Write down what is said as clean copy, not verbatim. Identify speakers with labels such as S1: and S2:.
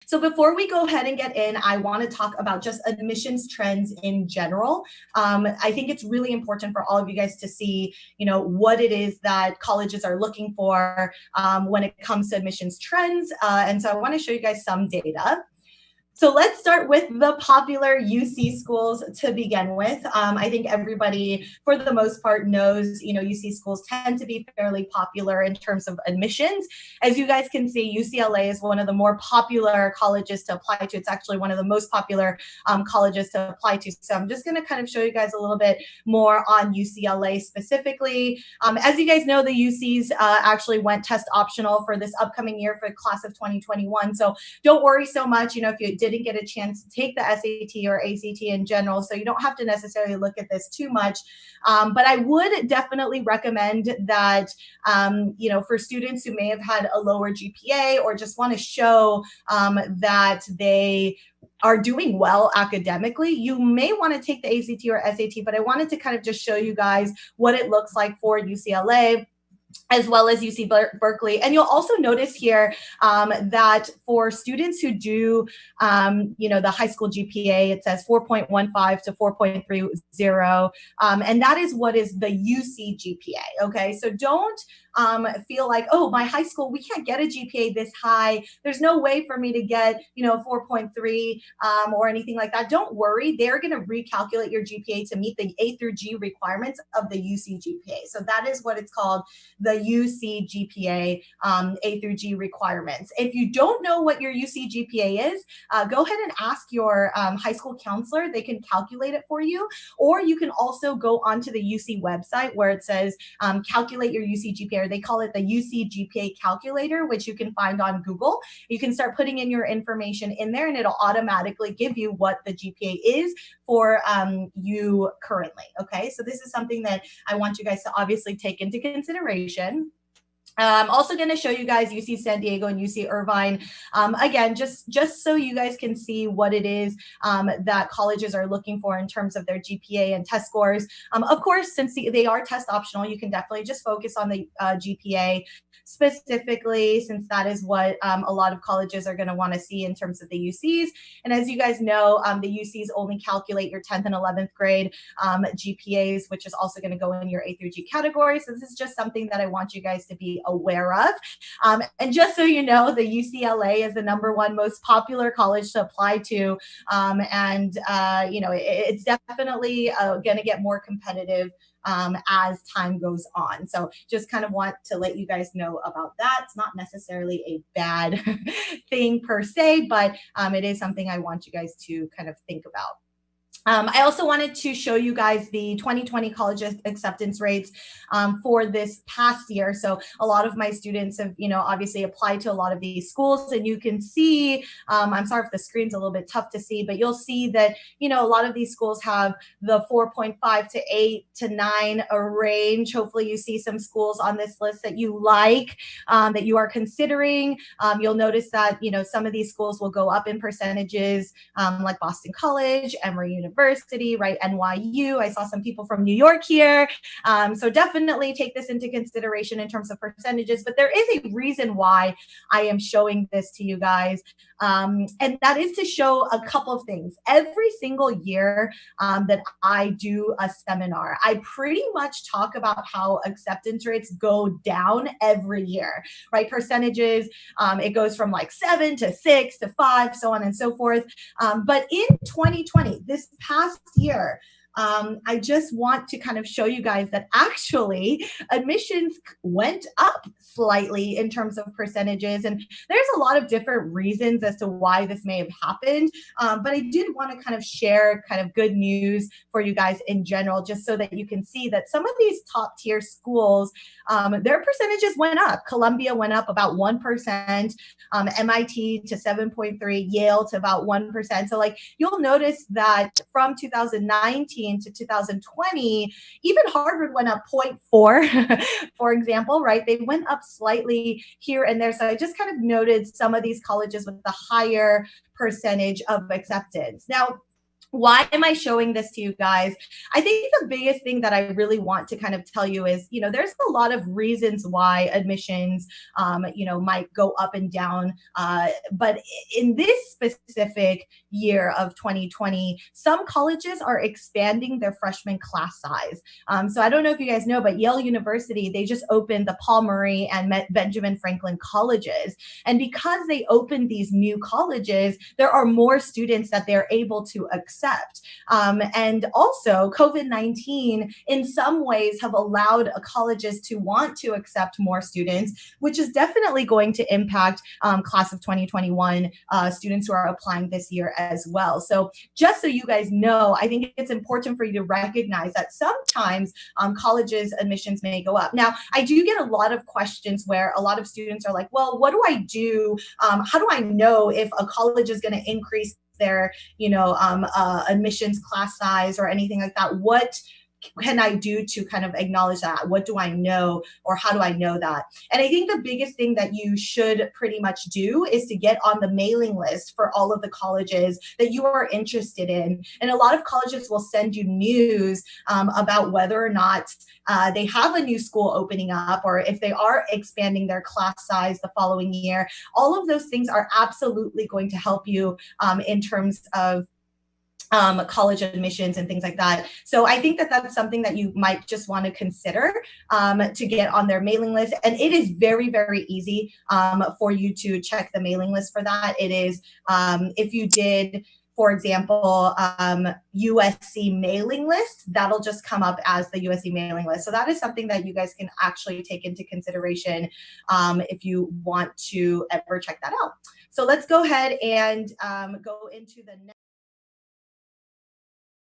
S1: So before we go ahead and get in, I want to talk about just admissions trends in general. I think it's really important for all of you guys to see, what it is that colleges are looking for when it comes to admissions trends. And so I want to show you guys some data. So let's start with the popular UC schools to begin with. I think everybody, for the most part, knows, UC schools tend to be fairly popular in terms of admissions. As you guys can see, UCLA is one of the more popular colleges to apply to. It's actually one of the most popular colleges to apply to. So I'm just going to kind of show you guys a little bit more on UCLA specifically. As you guys know, the UCs actually went test optional for this upcoming year for the class of 2021. So don't worry so much, if you didn't get a chance to take the SAT or ACT in general, so you don't have to necessarily look at this too much. But I would definitely recommend that, for students who may have had a lower GPA or just want to show that they are doing well academically, you may want to take the ACT or SAT, but I wanted to kind of just show you guys what it looks like for UCLA as well as UC Berkeley. And you'll also notice here that for students who do, the high school GPA, it says 4.15 to 4.30. And that is what is the UC GPA, okay? So don't feel like, oh, my high school, we can't get a GPA this high. There's no way for me to get, 4.3 or anything like that. Don't worry. They're going to recalculate your GPA to meet the A through G requirements of the UC GPA. So that is what it's called, the UC GPA A through G requirements. If you don't know what your UC GPA is, go ahead and ask your high school counselor. They can calculate it for you. Or you can also go onto the UC website where it says calculate your UC GPA. They call it the UC GPA calculator, which you can find on Google. You can start putting in your information in there and it'll automatically give you what the GPA is for you currently. Okay, so this is something that I want you guys to obviously take into consideration. I'm also going to show you guys UC San Diego and UC Irvine. Again, just so you guys can see what it is that colleges are looking for in terms of their GPA and test scores. Of course, since they are test optional, you can definitely just focus on the GPA specifically, since that is what a lot of colleges are going to want to see in terms of the UCs. And as you guys know, the UCs only calculate your 10th and 11th grade GPAs, which is also going to go in your A through G category. So this is just something that I want you guys to be aware of. And just so you know, the UCLA is the #1 most popular college to apply to. It's definitely going to get more competitive as time goes on. So just kind of want to let you guys know about that. It's not necessarily a bad thing per se, but it is something I want you guys to kind of think about. I also wanted to show you guys the 2020 college acceptance rates for this past year. So a lot of my students have, obviously applied to a lot of these schools, and you can see, I'm sorry if the screen's a little bit tough to see, but you'll see that, a lot of these schools have the 4.5 to 8 to 9 range. Hopefully you see some schools on this list that you like, that you are considering. You'll notice that, some of these schools will go up in percentages, like Boston College, Emory University, right? NYU. I saw some people from New York here. So definitely take this into consideration in terms of percentages, but there is a reason why I am showing this to you guys. And that is to show a couple of things. Every single year that I do a seminar, I pretty much talk about how acceptance rates go down every year, right? Percentages, it goes from like 7 to 6 to 5, so on and so forth. But in 2020, this past year, I just want to kind of show you guys that actually admissions went up slightly in terms of percentages. And there's a lot of different reasons as to why this may have happened. But I did want to kind of share kind of good news for you guys in general, just so that you can see that some of these top tier schools, their percentages went up. Columbia went up about 1%, MIT to 7.3, Yale to about 1%. So like you'll notice that from 2019 to 2020, even Harvard went up 0.4, for example, right? They went up slightly here and there. So I just kind of noted some of these colleges with the higher percentage of acceptance. Now, Why am I showing this to you guys? I think the biggest thing that I really want to kind of tell you is, there's a lot of reasons why admissions, might go up and down. But in this specific year of 2020, some colleges are expanding their freshman class size. So I don't know if you guys know, but Yale University, they just opened the Paul Murray and Benjamin Franklin colleges. And because they opened these new colleges, there are more students that they're able to accept. And also, COVID-19 in some ways have allowed colleges to want to accept more students, which is definitely going to impact class of 2021 students who are applying this year as well. So just so you guys know, I think it's important for you to recognize that sometimes colleges admissions may go up. Now, I do get a lot of questions where a lot of students are like, well, what do I do? How do I know if a college is going to increase their admissions class size or anything like that? What can I do to kind of acknowledge that? What do I know, or how do I know that? And I think the biggest thing that you should pretty much do is to get on the mailing list for all of the colleges that you are interested in. And a lot of colleges will send you news about whether or not they have a new school opening up, or if they are expanding their class size the following year. All of those things are absolutely going to help you in terms of college admissions and things like that. So I think that that's something that you might just want to consider to get on their mailing list. And it is very, very easy for you to check the mailing list for that. It is, if you did, for example, USC mailing list, that'll just come up as the USC mailing list. So that is something that you guys can actually take into consideration if you want to ever check that out. So let's go ahead and go into the next.